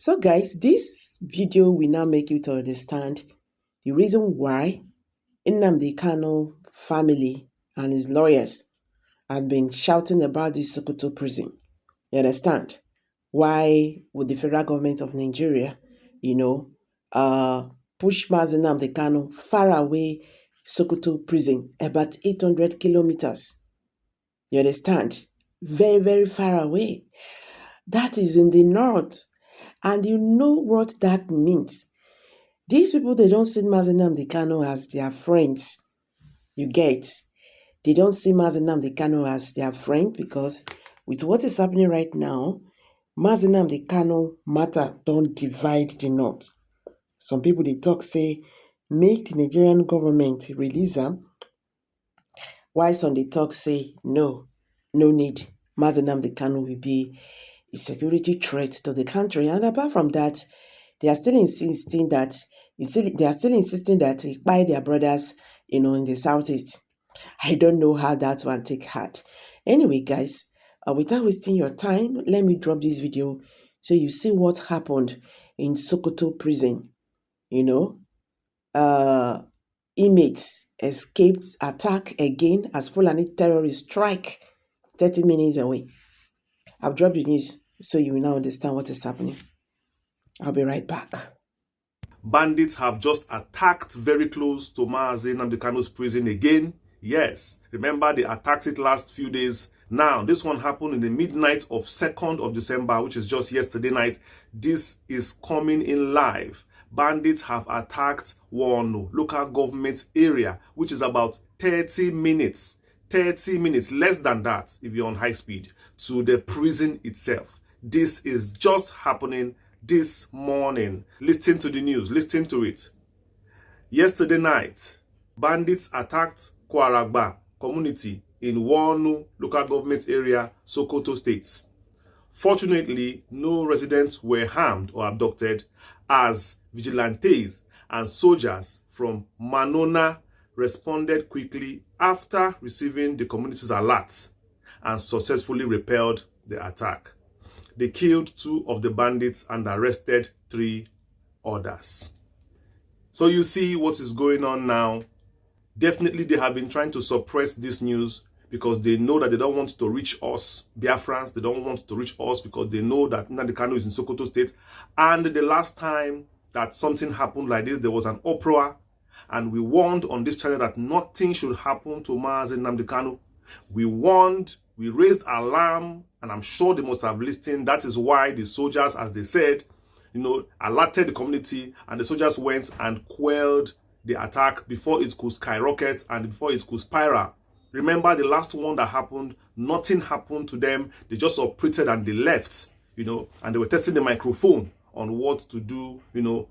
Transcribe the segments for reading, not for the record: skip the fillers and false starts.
So guys, this video will now make you to understand the reason why Nnamdi Kanu family and his lawyers have been shouting about this Sokoto prison. You understand? Why would the federal government of Nigeria, push Nnamdi Kanu far away Sokoto prison, about 800 kilometers? You understand? Very, very far away. That is in the north. And you know what that means. These people, they don't see Nnamdi Kanu as their friends. You get? They don't see Nnamdi Kanu as their friend because with what is happening right now, Nnamdi Kanu matter don't divide the north. Some people, they talk, say, make the Nigerian government release them. While some they talk, say, no need. Nnamdi Kanu will be a security threat to the country. And apart from that, they are still insisting that they buy their brothers, in the southeast. I don't know how that one take heart. Anyway, guys, without wasting your time, let me drop this video so you see what happened in Sokoto prison. Inmates escaped attack again as Fulani terrorists strike 30 minutes away. I've dropped the news so you will now understand what is happening. I'll be right back. Bandits have just attacked very close to Nnamdi Kanu's prison again. Yes, remember they attacked it last few days. Now, this one happened in the midnight of 2nd of December, which is just yesterday night. This is coming in live. Bandits have attacked one local government area, which is about 30 minutes. 30 minutes, less than that if you're on high speed, to the prison itself. This is just happening this morning. Listen to the news, listen to it. Yesterday night, bandits attacked Kwaragba community in Wonu local government area, Sokoto State. Fortunately, no residents were harmed or abducted as vigilantes and soldiers from Manona responded quickly after receiving the community's alert and successfully repelled the attack. They killed 2 of the bandits and arrested 3 others. So you see what is going on now. Definitely they have been trying to suppress this news because they know that they don't want to reach us, Biafrans. They don't want to reach us because they know that Nnamdi Kanu is in Sokoto State. And the last time that something happened like this, there was an uproar. And we warned on this channel that nothing should happen to Nnamdi Kanu. We warned, we raised alarm, and I'm sure they must have listened. That is why the soldiers, as they said, alerted the community, and the soldiers went and quelled the attack before it could skyrocket and before it could spiral. Remember the last one that happened, nothing happened to them. They just operated and they left, and they were testing the microphone on what to do,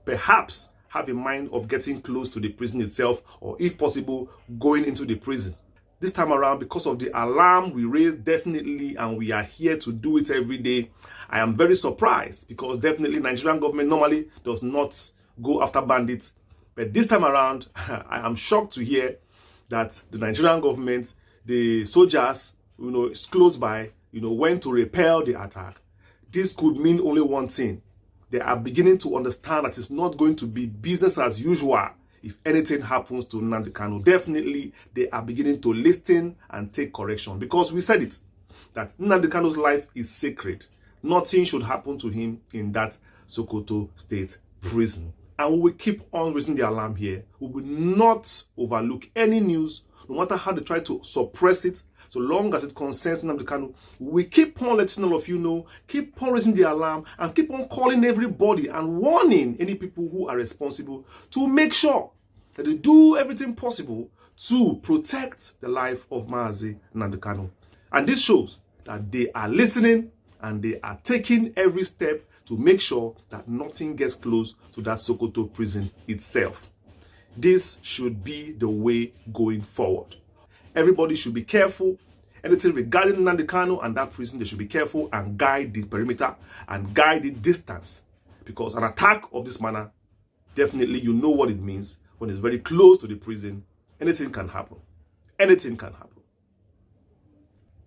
perhaps have in mind of getting close to the prison itself, or if possible, going into the prison. This time around, because of the alarm we raised, definitely, and we are here to do it every day, I am very surprised because definitely Nigerian government normally does not go after bandits. But this time around, I am shocked to hear that the Nigerian government, the soldiers, is close by, went to repel the attack. This could mean only one thing. They are beginning to understand that it's not going to be business as usual if anything happens to Nnamdi Kanu. Definitely, they are beginning to listen and take correction. Because we said it, that Nnamdi Kanu's life is sacred. Nothing should happen to him in that Sokoto State prison. And we will keep on raising the alarm here. We will not overlook any news, no matter how they try to suppress it, so long as it concerns Nnamdi Kanu. We keep on letting all of you know, keep on raising the alarm, and keep on calling everybody and warning any people who are responsible to make sure that they do everything possible to protect the life of Nnamdi Kanu. And this shows that they are listening and they are taking every step to make sure that nothing gets close to that Sokoto prison itself. This should be the way going forward. Everybody should be careful. Anything regarding Nnamdi Kanu and that prison, they should be careful and guide the perimeter and guide the distance. Because an attack of this manner, definitely you know what it means. When it's very close to the prison, anything can happen. Anything can happen.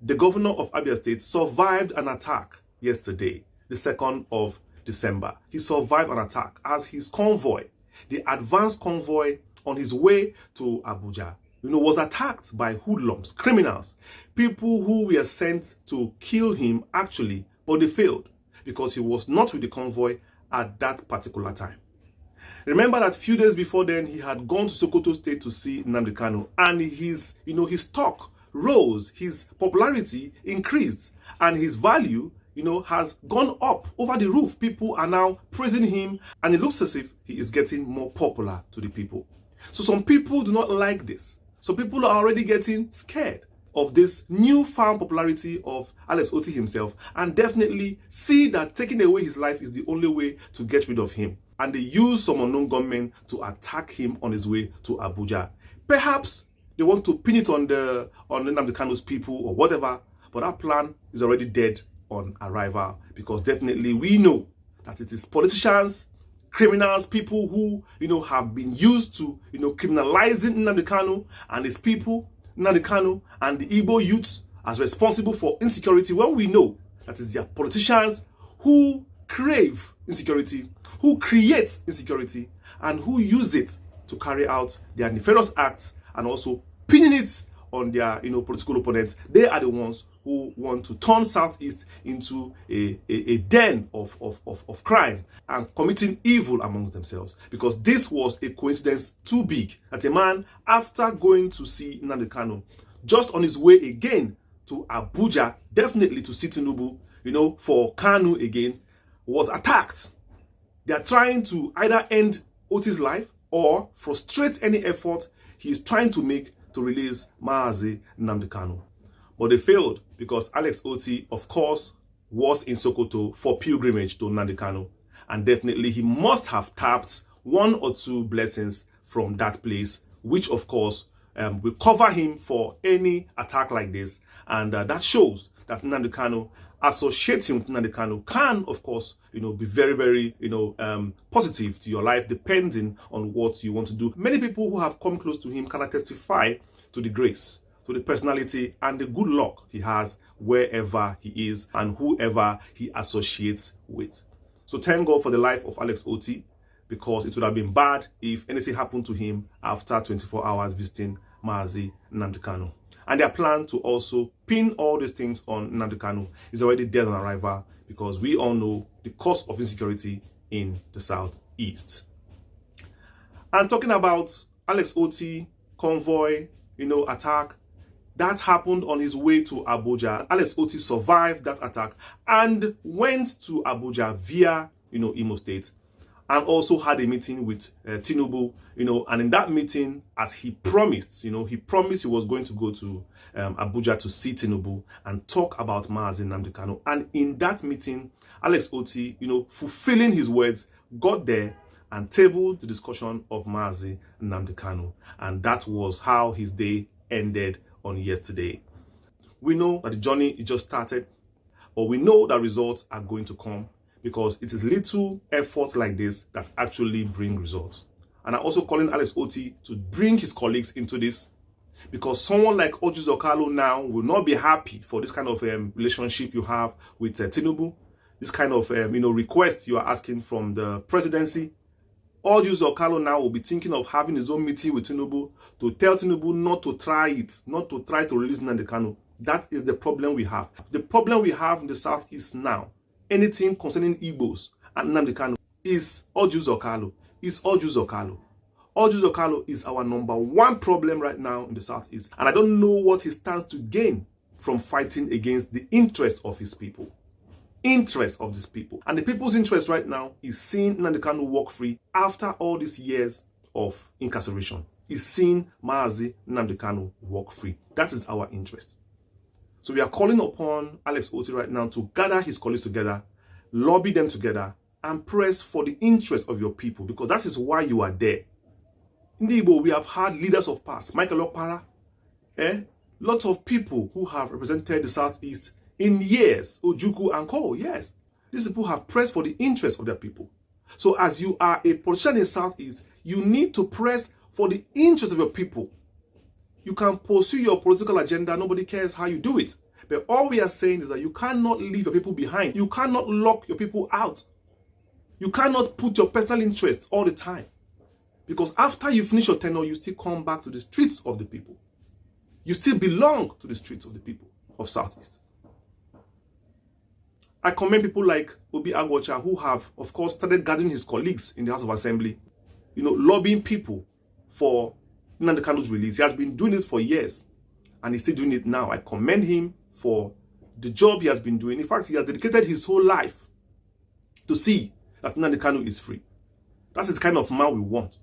The governor of Abia State survived an attack yesterday, the 2nd of December. He survived an attack as his convoy, the advanced convoy on his way to Abuja, was attacked by hoodlums, criminals, people who were sent to kill him actually, but they failed because he was not with the convoy at that particular time. Remember that a few days before then, he had gone to Sokoto State to see Nnamdi Kanu, and his talk rose, his popularity increased, and his value, has gone up over the roof. People are now praising him, and it looks as if he is getting more popular to the people. So some people do not like this. So people are already getting scared of this newfound popularity of Alex Otti himself, and definitely see that taking away his life is the only way to get rid of him. And they use some unknown gunmen to attack him on his way to Abuja. Perhaps they want to pin it on Nnamdi Kanu's people or whatever, but that plan is already dead on arrival, because definitely we know that it is politicians, criminals, people who have been used to criminalizing Nnamdi Kanu and his people, Nnamdi Kanu and the Igbo youths, as responsible for insecurity, when we know that it's their politicians who crave insecurity, who create insecurity, and who use it to carry out their nefarious acts and also pinning it on their political opponents. They are the ones who want to turn Southeast into a den of crime and committing evil amongst themselves. Because this was a coincidence too big that a man, after going to see Nnamdi Kanu, just on his way again to Abuja, definitely to see Tinubu, for Kanu again, was attacked. They are trying to either end Otti's life or frustrate any effort he is trying to make to release Mazi Nnamdi Kanu. But they failed because Alex Otti, of course, was in Sokoto for pilgrimage to Nnamdi Kanu. And definitely he must have tapped one or two blessings from that place, which of course will cover him for any attack like this. And that shows that Nnamdi Kanu, associating with Nnamdi Kanu can, of course, be very, very, positive to your life, depending on what you want to do. Many people who have come close to him can testify to the grace, to the personality, and the good luck he has wherever he is and whoever he associates with. So thank God for the life of Alex Otti, because it would have been bad if anything happened to him after 24 hours visiting Mazi Nnamdi Kanu. And their plan to also pin all these things on Nnamdi Kanu is already dead on arrival, because we all know the cause of insecurity in the Southeast. And talking about Alex Otti convoy, attack, that happened on his way to Abuja. Alex Otti survived that attack and went to Abuja via, Imo State, and also had a meeting with Tinubu, and in that meeting, as he promised, he was going to go to Abuja to see Tinubu and talk about Mazi Nnamdi Kanu. And in that meeting, Alex Otti, fulfilling his words, got there and tabled the discussion of Mazi Nnamdi Kanu. And that was how his day ended on yesterday. We know that the journey is just started, or we know that results are going to come, because it is little efforts like this that actually bring results. And I'm also calling Alex Otti to bring his colleagues into this, because someone like Orji Uzor now will not be happy for this kind of relationship you have with Tinubu, this kind of request you are asking from the presidency. Orji Uzor now will be thinking of having his own meeting with Tinubu to tell Tinubu not to try to release Nnamdi Kanu. That is the problem we have. The problem we have in the Southeast now, anything concerning Igbos and Nnamdi Kanu, is Orji Uzor Kalu. Orji Uzor Kalu is our #1 problem right now in the Southeast. And I don't know what he stands to gain from fighting against the interest of his people. Interest of these people. And the people's interest right now is seeing Nnamdi Kanu walk free after all these years of incarceration. Is seeing Mazi Nnamdi Kanu walk free. That is our interest. So we are calling upon Alex Otti right now to gather his colleagues together, lobby them together, and press for the interest of your people, because that is why you are there. In the Igbo, we have had leaders of past, Michael Okpara, lots of people who have represented the Southeast in years, Ojukwu and Co. Yes, these people have pressed for the interest of their people. So as you are a politician in Southeast, you need to press for the interest of your people. You can pursue your political agenda, nobody cares how you do it. But all we are saying is that you cannot leave your people behind. You cannot lock your people out. You cannot put your personal interest all the time. Because after you finish your tenure, you still come back to the streets of the people. You still belong to the streets of the people of Southeast. I commend people like Obi Agwocha who have, of course, started gathering his colleagues in the House of Assembly, lobbying people for Nnamdi Kanu's release. He has been doing it for years, and he's still doing it now. I commend him for the job he has been doing. In fact, he has dedicated his whole life to see that Nnamdi Kanu is free. That's the kind of man we want.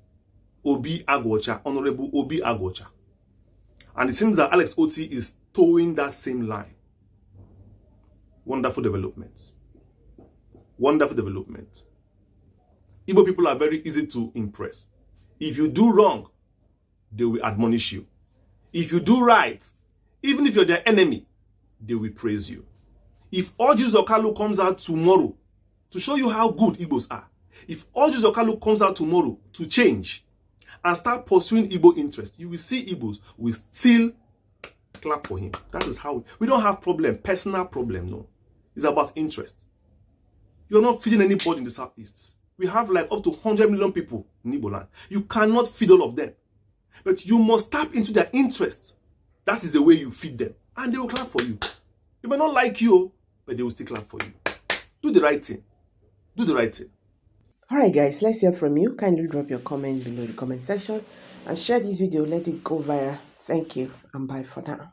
Obi Agwocha, Honorable Obi Agwocha. And it seems that Alex Oti is towing that same line. Wonderful development. Wonderful development. Igbo people are very easy to impress. If you do wrong, they will admonish you. If you do right, even if you're their enemy, they will praise you. If Orji Okalu comes out tomorrow to show you how good Igbos are, if Orji Okalu comes out tomorrow to change and start pursuing Igbo interest, you will see Igbos will still clap for him. That is how we don't have problem, personal problem, no. It's about interest. You're not feeding anybody in the Southeast. We have like up to 100 million people in Igbo land. You cannot feed all of them. But you must tap into their interest. That is the way you feed them. And they will clap for you. They may not like you, but they will still clap for you. Do the right thing. Do the right thing. Alright guys, let's hear from you. Kindly drop your comment below the comment section and share this video. Let it go viral. Thank you and bye for now.